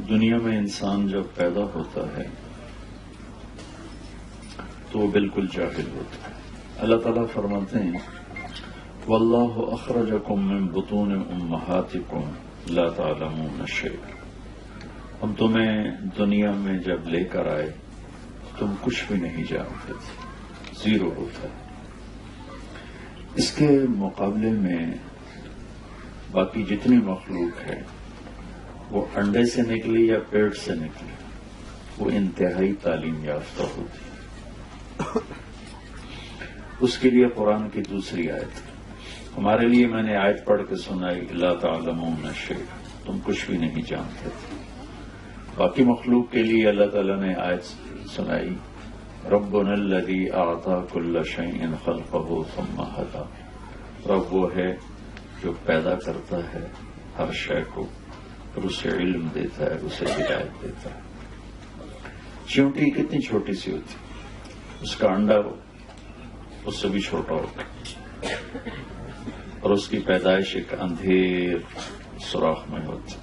دنیا میں انسان جب پیدا ہوتا ہے تو وہ بالکل جاہل ہوتا ہے. اللہ تعالیٰ فرماتے ہیں واللہ اخرجکم من بطون امہاتکم لا تعلمون شیئا. ہم تمہیں دنیا میں جب لے کر آئے تم کچھ بھی نہیں جانتے تھے، زیرو ہوتا ہے. اس کے مقابلے میں باقی جتنی مخلوق ہے وہ انڈے سے نکلی یا پیٹ سے نکلی وہ انتہائی تعلیم یافتہ ہوتی ہے. اس کے لیے قرآن کی دوسری آیت، ہمارے لیے میں نے آیت پڑھ کے سنائی لا تعلمون شیئا، تم کچھ بھی نہیں جانتے تھے. باقی مخلوق کے لیے اللہ تعالیٰ نے آیت سنائی ربنا الذی اعطی کل شیء خلقہ ثم ھدی. رب وہ ہے جو پیدا کرتا ہے ہر شے کو اور اسے علم دیتا ہے، اسے ہدایت دیتا ہے. چیونٹی کتنی چھوٹی سی ہوتی، اس کا انڈا اس سے بھی چھوٹا ہوتا اور اس کی پیدائش ایک اندھیر سوراخ میں ہوتی،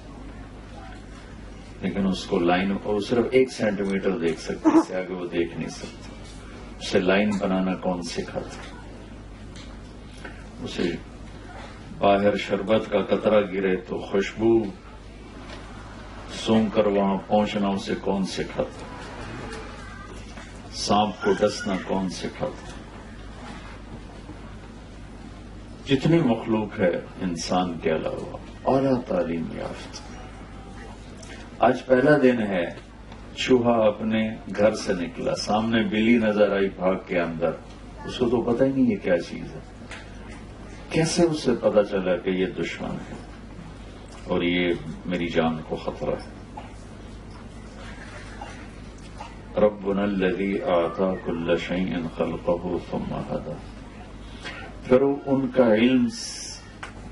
لیکن اس کو لائن اور صرف 1 سینٹی میٹر دیکھ سکتے، اس سے آگے وہ دیکھ نہیں سکتے. اسے لائن بنانا کون سکھاتا؟ اسے باہر شربت کا قطرہ گرے تو خوشبو سونگ کر وہاں پہنچنا اسے کون سکھاتا؟ سانپ کو ڈسنا کون سکھاتا؟ جتنی مخلوق ہے انسان کے علاوہ اعلیٰ تعلیم یافتہ. آج پہلا دن ہے، چوہا اپنے گھر سے نکلا، سامنے بلی نظر آئی بھاگ کے اندر، اس کو تو پتہ ہی نہیں یہ کیا چیز ہے. کیسے اسے پتہ چلا کہ یہ دشمن ہے اور یہ میری جان کو خطرہ ہے؟ ربنا الذی اعطی کل شیء خلقہ ثم ھدی. پھر ان کا علم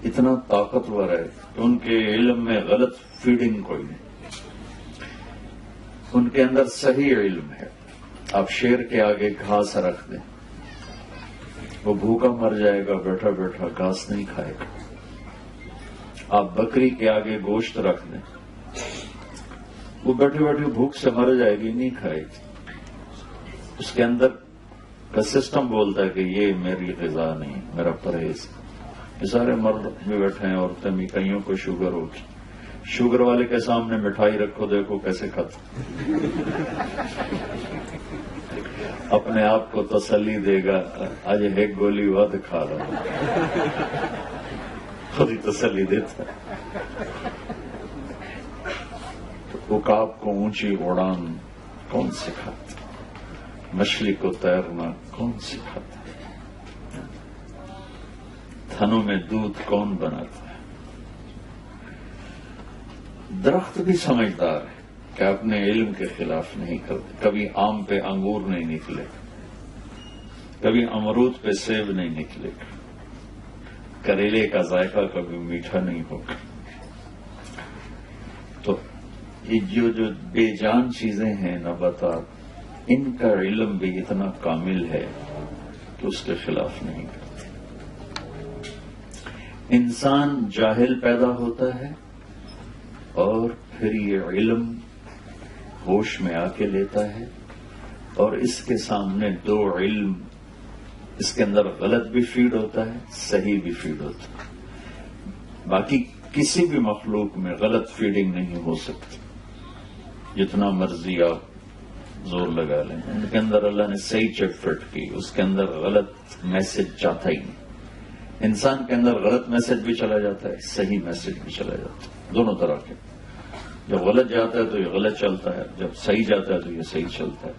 اتنا طاقتور ہے کہ ان کے علم میں غلط فیڈنگ کوئی نہیں، ان کے اندر صحیح علم ہے. آپ شیر کے آگے گھاس رکھ دیں، وہ بھوکا مر جائے گا، بیٹھا بیٹھا گھاس نہیں کھائے گا. آپ بکری کے آگے گوشت رکھ دیں، وہ بیٹھے بیٹھے بھوک سے مر جائے گی، نہیں کھائے گی. اس کے اندر کا سسٹم بولتا ہے کہ یہ میری غذا نہیں، میرا پرہیز. یہ سارے مرد بھی بیٹھے ہیں، عورتیں بھی، کئیوں کو شوگر ہوگی. شوگر والے کے سامنے مٹھائی رکھو، دیکھو کیسے کھاتا، اپنے آپ کو تسلی دے گا آج ایک گولی ود کھا رہا، خود ہی تسلی دیتا ہے. تو عقاب کو اونچی اڑان کون سکھاتا؟ مچھلی کو تیرنا کون سکھاتا؟ تھنوں میں دودھ کون بناتا ہے؟ درخت بھی سمجھدار ہے کہ اپنے علم کے خلاف نہیں کرتے. کبھی آم پہ انگور نہیں نکلے، کبھی امرود پہ سیب نہیں نکلے، کریلے کا ذائقہ کبھی میٹھا نہیں ہوگا. تو یہ جو بے جان چیزیں ہیں نباتات، ان کا علم بھی اتنا کامل ہے کہ اس کے خلاف نہیں کرتے. انسان جاہل پیدا ہوتا ہے اور پھر یہ علم ہوش میں آ کے لیتا ہے، اور اس کے سامنے 2 علم، اس کے اندر غلط بھی فیڈ ہوتا ہے، صحیح بھی فیڈ ہوتا ہے. باقی کسی بھی مخلوق میں غلط فیڈنگ نہیں ہو سکتی، جتنا مرضی آپ زور لگا لیں. ان کے اندر اللہ نے صحیح چپ فٹ کی، اس کے اندر غلط میسج جاتا ہی نہیں. انسان کے اندر غلط میسج بھی چلا جاتا ہے، صحیح میسج بھی چلا جاتا ہے، دونوں طرح کے. جب غلط جاتا ہے تو یہ غلط چلتا ہے، جب صحیح جاتا ہے تو یہ صحیح چلتا ہے.